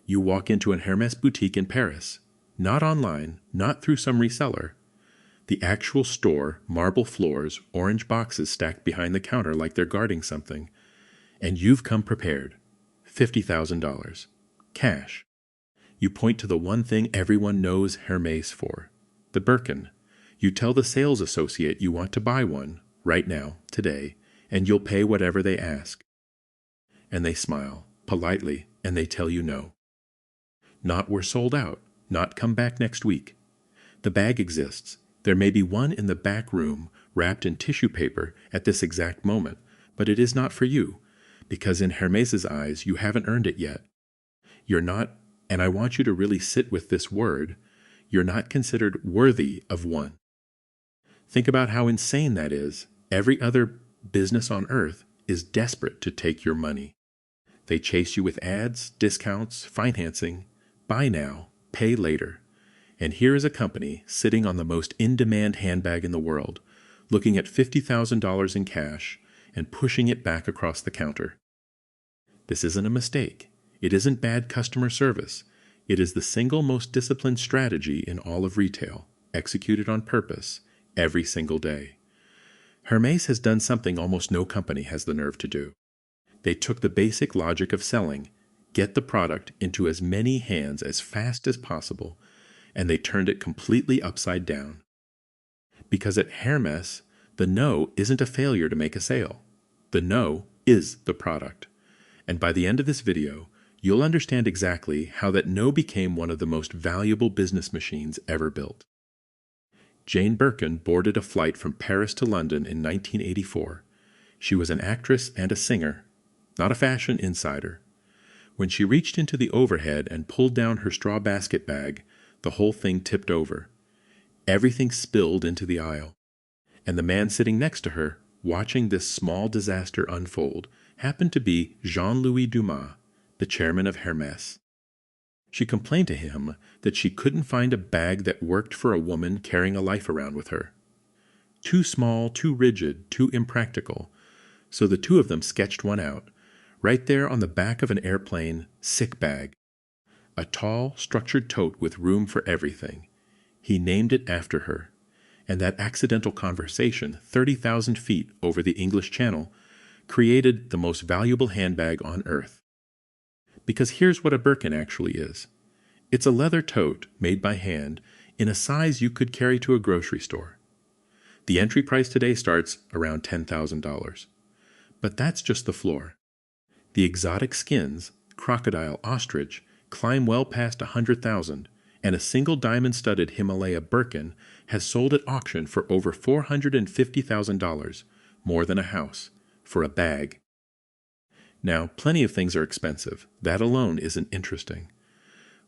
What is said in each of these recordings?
You walk into an Hermès boutique in Paris, not online, not through some reseller. The actual store, marble floors, orange boxes stacked behind the counter like they're guarding something. And you've come prepared. $50,000. Cash. You point to the one thing everyone knows Hermès for, the Birkin. You tell the sales associate you want to buy one, right now, today, and you'll pay whatever they ask. And they smile, politely, and they tell you no. Not we're sold out, not come back next week. The bag exists. There may be one in the back room, wrapped in tissue paper at this exact moment, but it is not for you, because in Hermès's eyes you haven't earned it yet. You're not, and I want you to really sit with this word, you're not considered worthy of one. Think about how insane that is. Every other business on earth is desperate to take your money. They chase you with ads, discounts, financing, buy now, pay later. And here is a company sitting on the most in-demand handbag in the world, looking at $50,000 in cash and pushing it back across the counter. This isn't a mistake. It isn't bad customer service. It is the single most disciplined strategy in all of retail, executed on purpose, every single day. Hermès has done something almost no company has the nerve to do. They took the basic logic of selling, get the product into as many hands as fast as possible, and they turned it completely upside down. Because at Hermès, the no isn't a failure to make a sale. The no is the product. And by the end of this video, you'll understand exactly how that no became one of the most valuable business machines ever built. Jane Birkin boarded a flight from Paris to London in 1984. She was an actress and a singer, not a fashion insider. When she reached into the overhead and pulled down her straw basket bag, the whole thing tipped over. Everything spilled into the aisle. And the man sitting next to her, watching this small disaster unfold, happened to be Jean-Louis Dumas, the chairman of Hermès. She complained to him that she couldn't find a bag that worked for a woman carrying a life around with her. Too small, too rigid, too impractical. So the two of them sketched one out, right there on the back of an airplane, sick bag. A tall, structured tote with room for everything. He named it after her. And that accidental conversation, 30,000 feet over the English Channel, created the most valuable handbag on earth. Because here's what a Birkin actually is. It's a leather tote made by hand in a size you could carry to a grocery store. The entry price today starts around $10,000. But that's just the floor. The exotic skins, crocodile, ostrich, climb well past $100,000, and a single diamond-studded Himalaya Birkin has sold at auction for over $450,000, more than a house, for a bag. Now, plenty of things are expensive. That alone isn't interesting.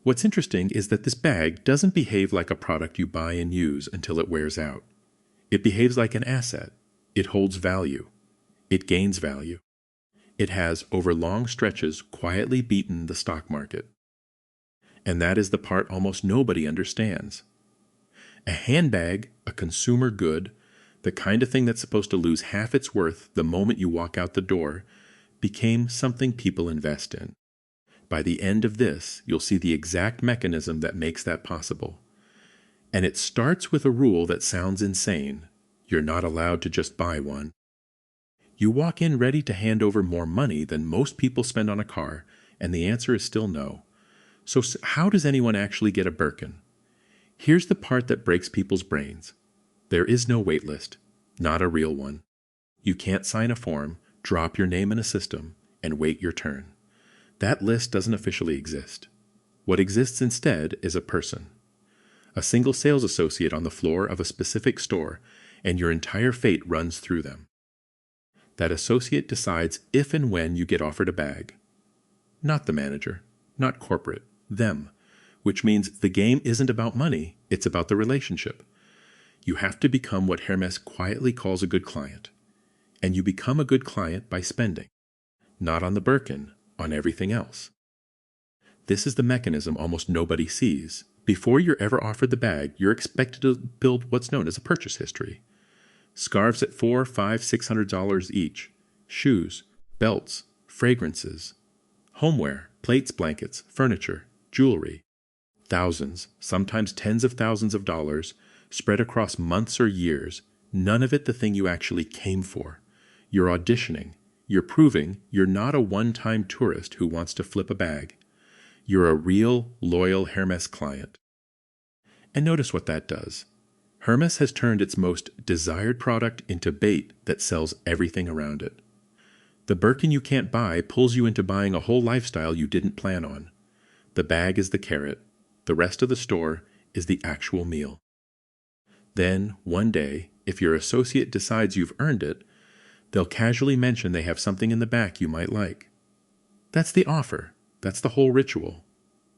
What's interesting is that this bag doesn't behave like a product you buy and use until it wears out. It behaves like an asset. It holds value. It gains value. It has, over long stretches, quietly beaten the stock market. And that is the part almost nobody understands. A handbag, a consumer good, the kind of thing that's supposed to lose half its worth the moment you walk out the door, became something people invest in. By the end of this, you'll see the exact mechanism that makes that possible. And it starts with a rule that sounds insane. You're not allowed to just buy one. You walk in ready to hand over more money than most people spend on a car, and the answer is still no. So how does anyone actually get a Birkin? Here's the part that breaks people's brains. There is no waitlist, not a real one. You can't sign a form, drop your name in a system, and wait your turn. That list doesn't officially exist. What exists instead is a person. A single sales associate on the floor of a specific store, and your entire fate runs through them. That associate decides if and when you get offered a bag. Not the manager, not corporate, them, which means the game isn't about money, it's about the relationship. You have to become what Hermès quietly calls a good client. And you become a good client by spending. Not on the Birkin, on everything else. This is the mechanism almost nobody sees. Before you're ever offered the bag, you're expected to build what's known as a purchase history. Scarves at $400, $500, $600 each. Shoes, belts, fragrances, homeware, plates, blankets, furniture, Jewelry. Thousands, sometimes tens of thousands of dollars, spread across months or years, none of it the thing you actually came for. You're auditioning. You're proving you're not a one-time tourist who wants to flip a bag. You're a real, loyal Hermès client. And notice what that does. Hermès has turned its most desired product into bait that sells everything around it. The Birkin you can't buy pulls you into buying a whole lifestyle you didn't plan on. The bag is the carrot. The rest of the store is the actual meal. Then, one day, if your associate decides you've earned it, they'll casually mention they have something in the back you might like. That's the offer. That's the whole ritual.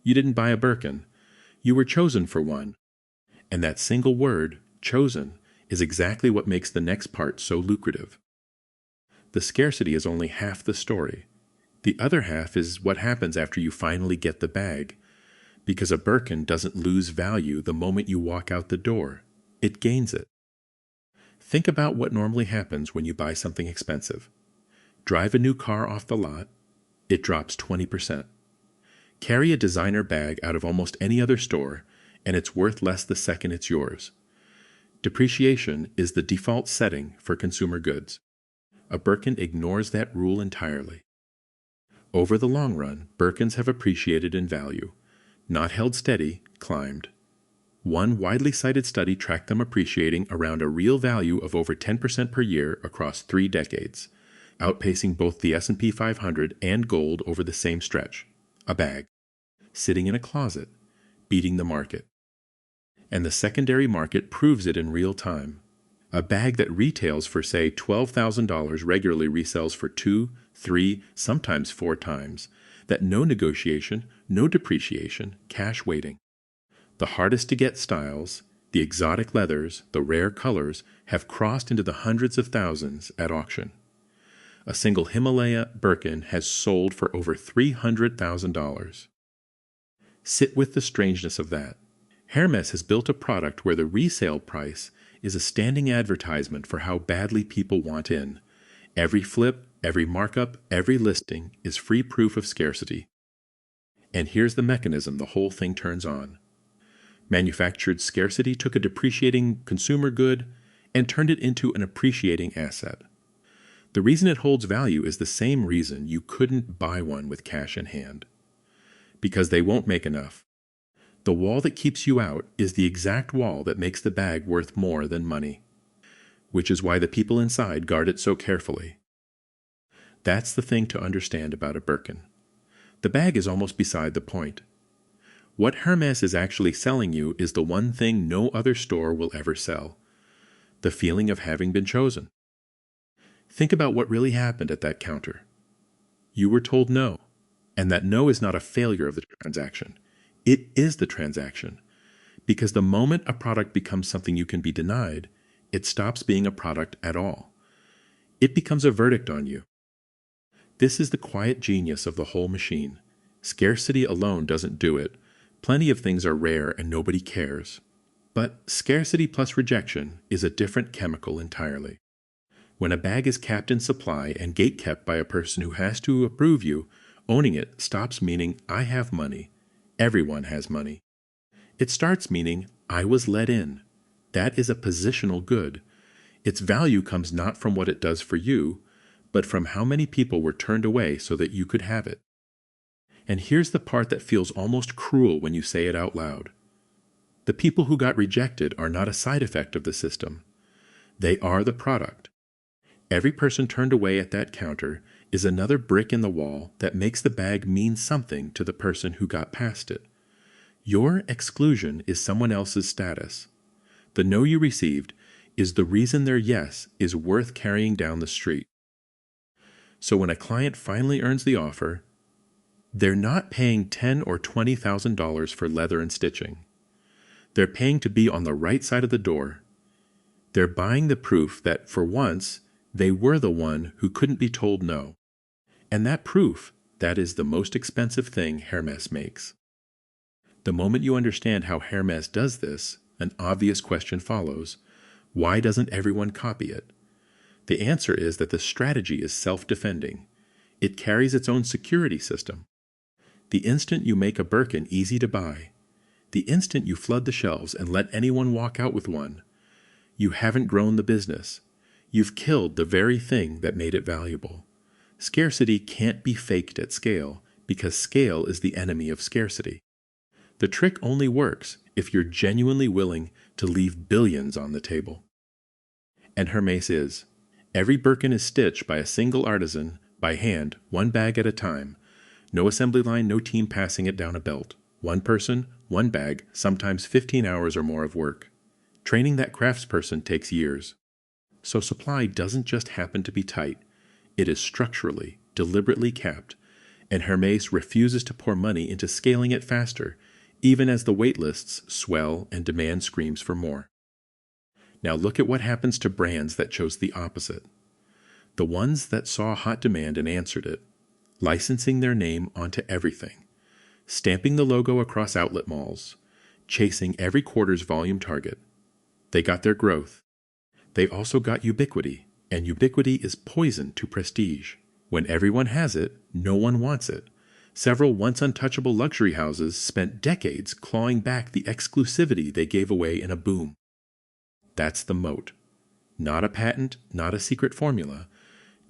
You didn't buy a Birkin. You were chosen for one. And that single word, chosen, is exactly what makes the next part so lucrative. The scarcity is only half the story. The other half is what happens after you finally get the bag. Because a Birkin doesn't lose value the moment you walk out the door. It gains it. Think about what normally happens when you buy something expensive. Drive a new car off the lot, it drops 20%. Carry a designer bag out of almost any other store, and it's worth less the second it's yours. Depreciation is the default setting for consumer goods. A Birkin ignores that rule entirely. Over the long run, Birkins have appreciated in value. Not held steady, climbed. One widely cited study tracked them appreciating around a real value of over 10% per year across 3 decades, outpacing both the S&P 500 and gold over the same stretch. A bag. Sitting in a closet, beating the market. And the secondary market proves it in real time. A bag that retails for, say, $12,000 regularly resells for 2, 3, sometimes 4 times. That no negotiation, no depreciation, cash waiting. The hardest to get styles, the exotic leathers, the rare colors, have crossed into the hundreds of thousands at auction. A single Himalaya Birkin has sold for over $300,000. Sit with the strangeness of that. Hermès has built a product where the resale price is a standing advertisement for how badly people want in. Every flip, every markup, every listing is free proof of scarcity. And here's the mechanism the whole thing turns on. Manufactured scarcity took a depreciating consumer good and turned it into an appreciating asset. The reason it holds value is the same reason you couldn't buy one with cash in hand. Because they won't make enough. The wall that keeps you out is the exact wall that makes the bag worth more than money. Which is why the people inside guard it so carefully. That's the thing to understand about a Birkin. The bag is almost beside the point. What Hermès is actually selling you is the one thing no other store will ever sell. The feeling of having been chosen. Think about what really happened at that counter. You were told no, and that no is not a failure of the transaction. It is the transaction. Because the moment a product becomes something you can be denied, it stops being a product at all. It becomes a verdict on you. This is the quiet genius of the whole machine. Scarcity alone doesn't do it. Plenty of things are rare and nobody cares. But scarcity plus rejection is a different chemical entirely. When a bag is capped in supply and gatekept by a person who has to approve you, owning it stops meaning I have money. Everyone has money. It starts meaning I was let in. That is a positional good. Its value comes not from what it does for you, but from how many people were turned away so that you could have it. And here's the part that feels almost cruel when you say it out loud. The people who got rejected are not a side effect of the system. They are the product. Every person turned away at that counter is another brick in the wall that makes the bag mean something to the person who got past it. Your exclusion is someone else's status. The no you received is the reason their yes is worth carrying down the street. So when a client finally earns the offer, they're not paying $10,000 or $20,000 for leather and stitching. They're paying to be on the right side of the door. They're buying the proof that, for once, they were the one who couldn't be told no. And that proof, that is the most expensive thing Hermès makes. The moment you understand how Hermès does this, an obvious question follows. Why doesn't everyone copy it? The answer is that the strategy is self-defending. It carries its own security system. The instant you make a Birkin easy to buy, the instant you flood the shelves and let anyone walk out with one, you haven't grown the business. You've killed the very thing that made it valuable. Scarcity can't be faked at scale because scale is the enemy of scarcity. The trick only works if you're genuinely willing to leave billions on the table. And Hermès is. Every Birkin is stitched by a single artisan, by hand, one bag at a time. No assembly line, no team passing it down a belt. One person, one bag, sometimes 15 hours or more of work. Training that craftsperson takes years. So supply doesn't just happen to be tight. It is structurally, deliberately capped, and Hermès refuses to pour money into scaling it faster, even as the waitlists swell and demand screams for more. Now look at what happens to brands that chose the opposite. The ones that saw hot demand and answered it, licensing their name onto everything, stamping the logo across outlet malls, chasing every quarter's volume target. They got their growth. They also got ubiquity, and ubiquity is poison to prestige. When everyone has it, no one wants it. Several once untouchable luxury houses spent decades clawing back the exclusivity they gave away in a boom. That's the moat. Not a patent, not a secret formula,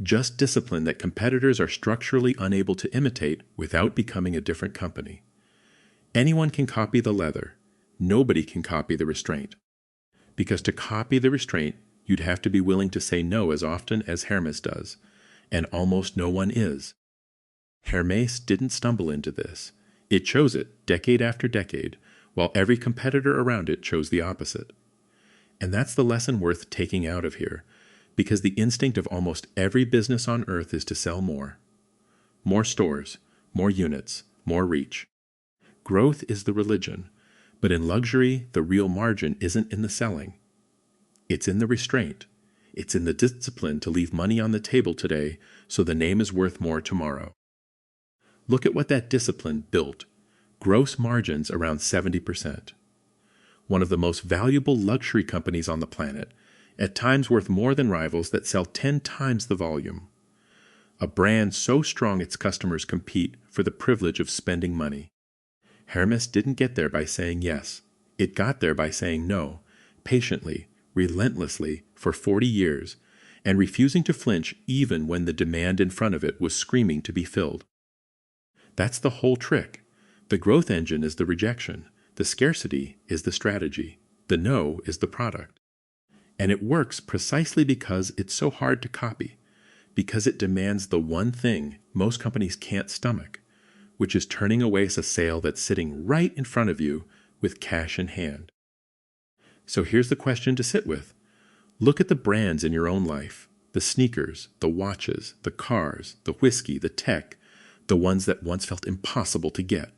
just discipline that competitors are structurally unable to imitate without becoming a different company. Anyone can copy the leather. Nobody can copy the restraint. Because to copy the restraint, you'd have to be willing to say no as often as Hermès does, and almost no one is. Hermès didn't stumble into this. It chose it decade after decade, while every competitor around it chose the opposite. And that's the lesson worth taking out of here, because the instinct of almost every business on earth is to sell more. More stores, more units, more reach. Growth is the religion, but in luxury, the real margin isn't in the selling. It's in the restraint. It's in the discipline to leave money on the table today so the name is worth more tomorrow. Look at what that discipline built. Gross margins around 70%. One of the most valuable luxury companies on the planet, at times worth more than rivals that sell 10 times the volume. A brand so strong its customers compete for the privilege of spending money. Hermès didn't get there by saying yes. It got there by saying no, patiently, relentlessly, for 40 years, and refusing to flinch even when the demand in front of it was screaming to be filled. That's the whole trick. The growth engine is the rejection. The scarcity is the strategy. The no is the product. And it works precisely because it's so hard to copy, because it demands the one thing most companies can't stomach, which is turning away a sale that's sitting right in front of you with cash in hand. So here's the question to sit with. Look at the brands in your own life, the sneakers, the watches, the cars, the whiskey, the tech, the ones that once felt impossible to get.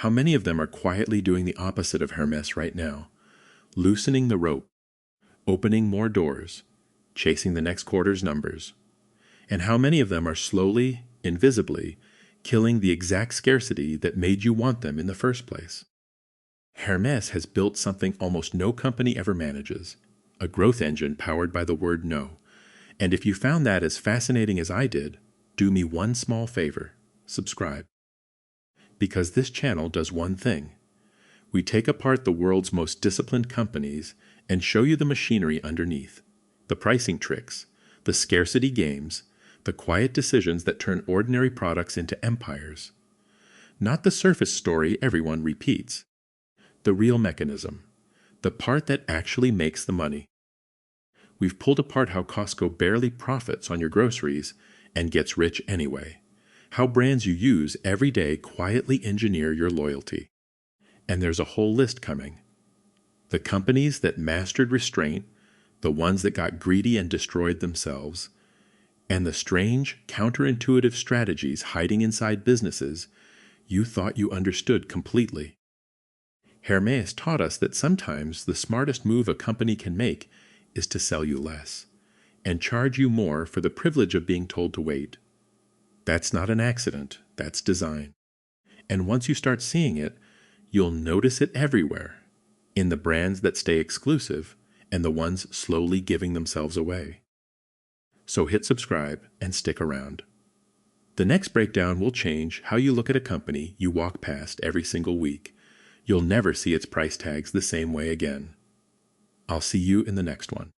How many of them are quietly doing the opposite of Hermès right now, loosening the rope, opening more doors, chasing the next quarter's numbers? And how many of them are slowly, invisibly, killing the exact scarcity that made you want them in the first place? Hermès has built something almost no company ever manages, a growth engine powered by the word no. And if you found that as fascinating as I did, do me one small favor: subscribe. Because this channel does one thing. We take apart the world's most disciplined companies and show you the machinery underneath, the pricing tricks, the scarcity games, the quiet decisions that turn ordinary products into empires. Not the surface story everyone repeats. The real mechanism, the part that actually makes the money. We've pulled apart how Costco barely profits on your groceries and gets rich anyway. How brands you use every day quietly engineer your loyalty. And there's a whole list coming. The companies that mastered restraint, the ones that got greedy and destroyed themselves, and the strange, counterintuitive strategies hiding inside businesses you thought you understood completely. Hermès taught us that sometimes the smartest move a company can make is to sell you less, and charge you more for the privilege of being told to wait. That's not an accident, that's design. And once you start seeing it, you'll notice it everywhere, in the brands that stay exclusive and the ones slowly giving themselves away. So hit subscribe and stick around. The next breakdown will change how you look at a company you walk past every single week. You'll never see its price tags the same way again. I'll see you in the next one.